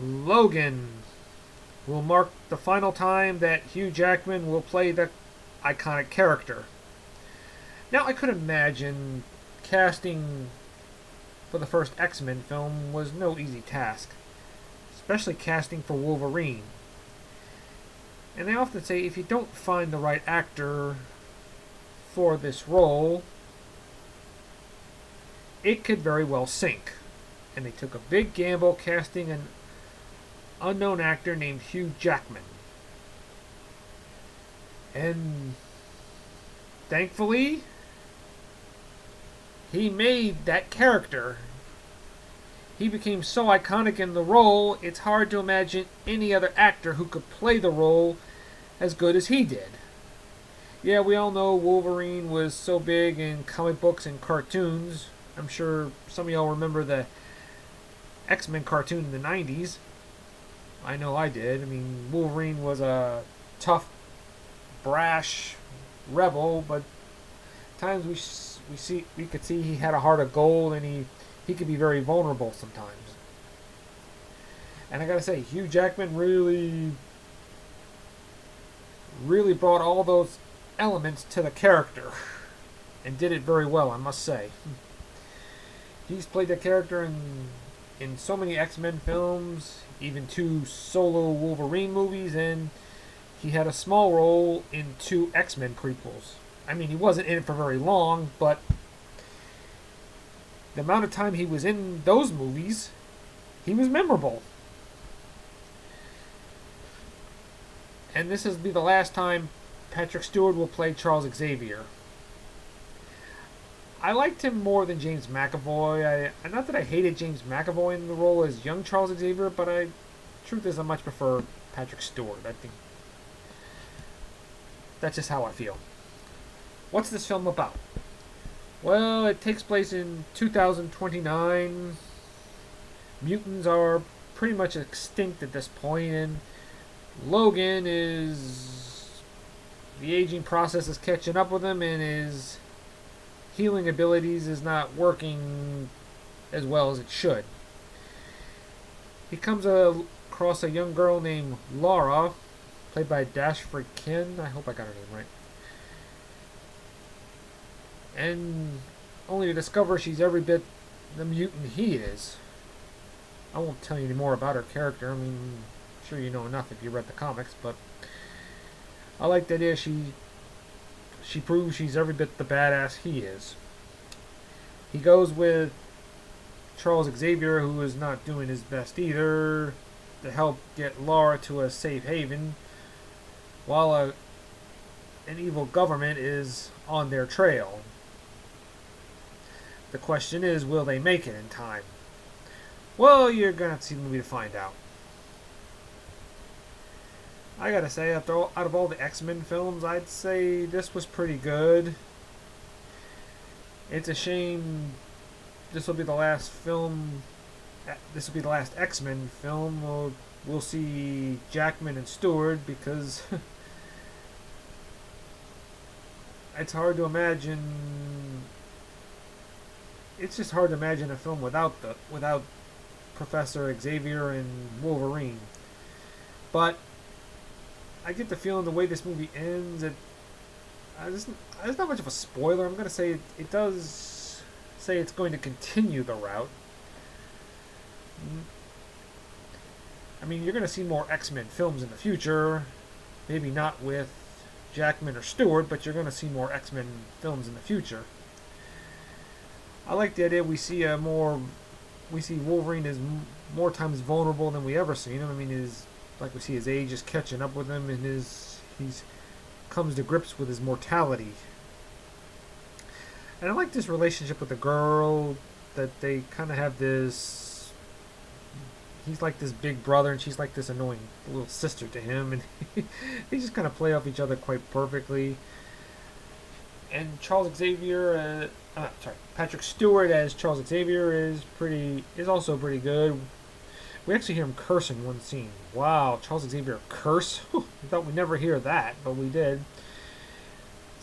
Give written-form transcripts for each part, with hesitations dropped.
Logan will mark the final time that Hugh Jackman will play the iconic character. Now, I could imagine casting for the first X-Men film was no easy task, especially casting for Wolverine. And they often say if you don't find the right actor for this role, it could very well sink. And they took a big gamble casting an unknown actor named Hugh Jackman. And thankfully, he made that character. He became so iconic in the role, it's hard to imagine any other actor who could play the role as good as he did. Yeah, we all know Wolverine was so big in comic books and cartoons. I'm sure some of y'all remember the X-Men cartoon in the 90s. I know I did. I mean, Wolverine was a tough, brash rebel, but at times we could see he had a heart of gold, and he could be very vulnerable sometimes. And I gotta say, Hugh Jackman really brought all those elements to the character, and did it very well, I must say. He's played the character in so many X-Men films, even 2 solo Wolverine movies, and he had a small role in 2 X-Men prequels. I mean, he wasn't in it for very long, but the amount of time he was in those movies, he was memorable. And this will be the last time Patrick Stewart will play Charles Xavier. I liked him more than James McAvoy. Not that I hated James McAvoy in the role as young Charles Xavier, but truth is, I much prefer Patrick Stewart. I think that's just how I feel. What's this film about? Well, it takes place in 2029. Mutants are pretty much extinct at this point, and Logan is... the aging process is catching up with him, and his healing abilities is not working as well as it should. He comes across a young girl named Laura, played by Dashford Ken. I hope I got her name right. And only to discover she's every bit the mutant he is. I won't tell you any more about her character. I mean, I'm sure you know enough if you read the comics, but I like the idea she proves she's every bit the badass he is. He goes with Charles Xavier, who is not doing his best either, to help get Laura to a safe haven, while an evil government is on their trail. The question is, will they make it in time? Well, you're going to have to see the movie to find out. I gotta say, out of all the X-Men films, I'd say this was pretty good. It's a shame this will be the last film. This will be the last X-Men film. We'll see Jackman and Stewart, because it's hard to imagine. It's just hard to imagine a film without Professor Xavier and Wolverine. But I get the feeling the way this movie ends, it's not much of a spoiler. I'm going to say it does say it's going to continue the route. I mean, you're going to see more X-Men films in the future. Maybe not with Jackman or Stewart, but you're going to see more X-Men films in the future. I like the idea we see Wolverine is more times vulnerable than we ever seen him. I mean, like we see his age is catching up with him, and he's comes to grips with his mortality. And I like this relationship with the girl, that they kind of have this. He's like this big brother, and she's like this annoying little sister to him, and they just kind of play off each other quite perfectly. And Patrick Stewart as Charles Xavier is also pretty good. We actually hear him curse in one scene. Wow, Charles Xavier curse? I thought we'd never hear that, but we did.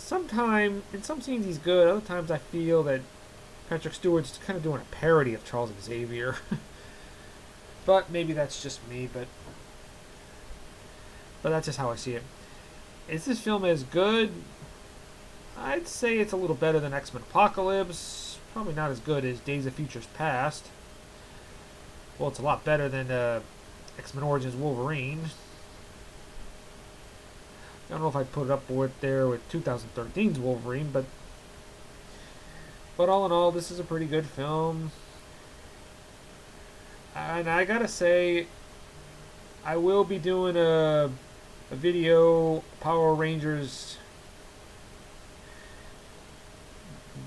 In some scenes he's good. Other times I feel that Patrick Stewart's kind of doing a parody of Charles Xavier. But maybe that's just me, but that's just how I see it. Is this film as good? I'd say it's a little better than X-Men Apocalypse. Probably not as good as Days of Futures Past. Well, it's a lot better than X-Men Origins Wolverine. I don't know if I'd put it up with there with 2013's Wolverine, but all in all, this is a pretty good film. And I gotta say, I will be doing a video Power Rangers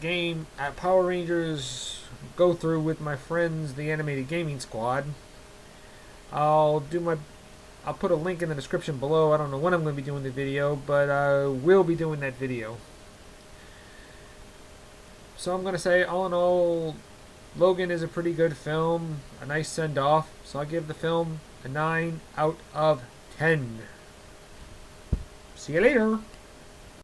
game at Power Rangers go through with my friends, the Animated Gaming Squad. I'll put a link in the description below. I don't know when I'm going to be doing the video, but I will be doing that video. So I'm going to say, all in all, Logan is a pretty good film, a nice send-off. So I'll give the film a 9 out of 10. See you later.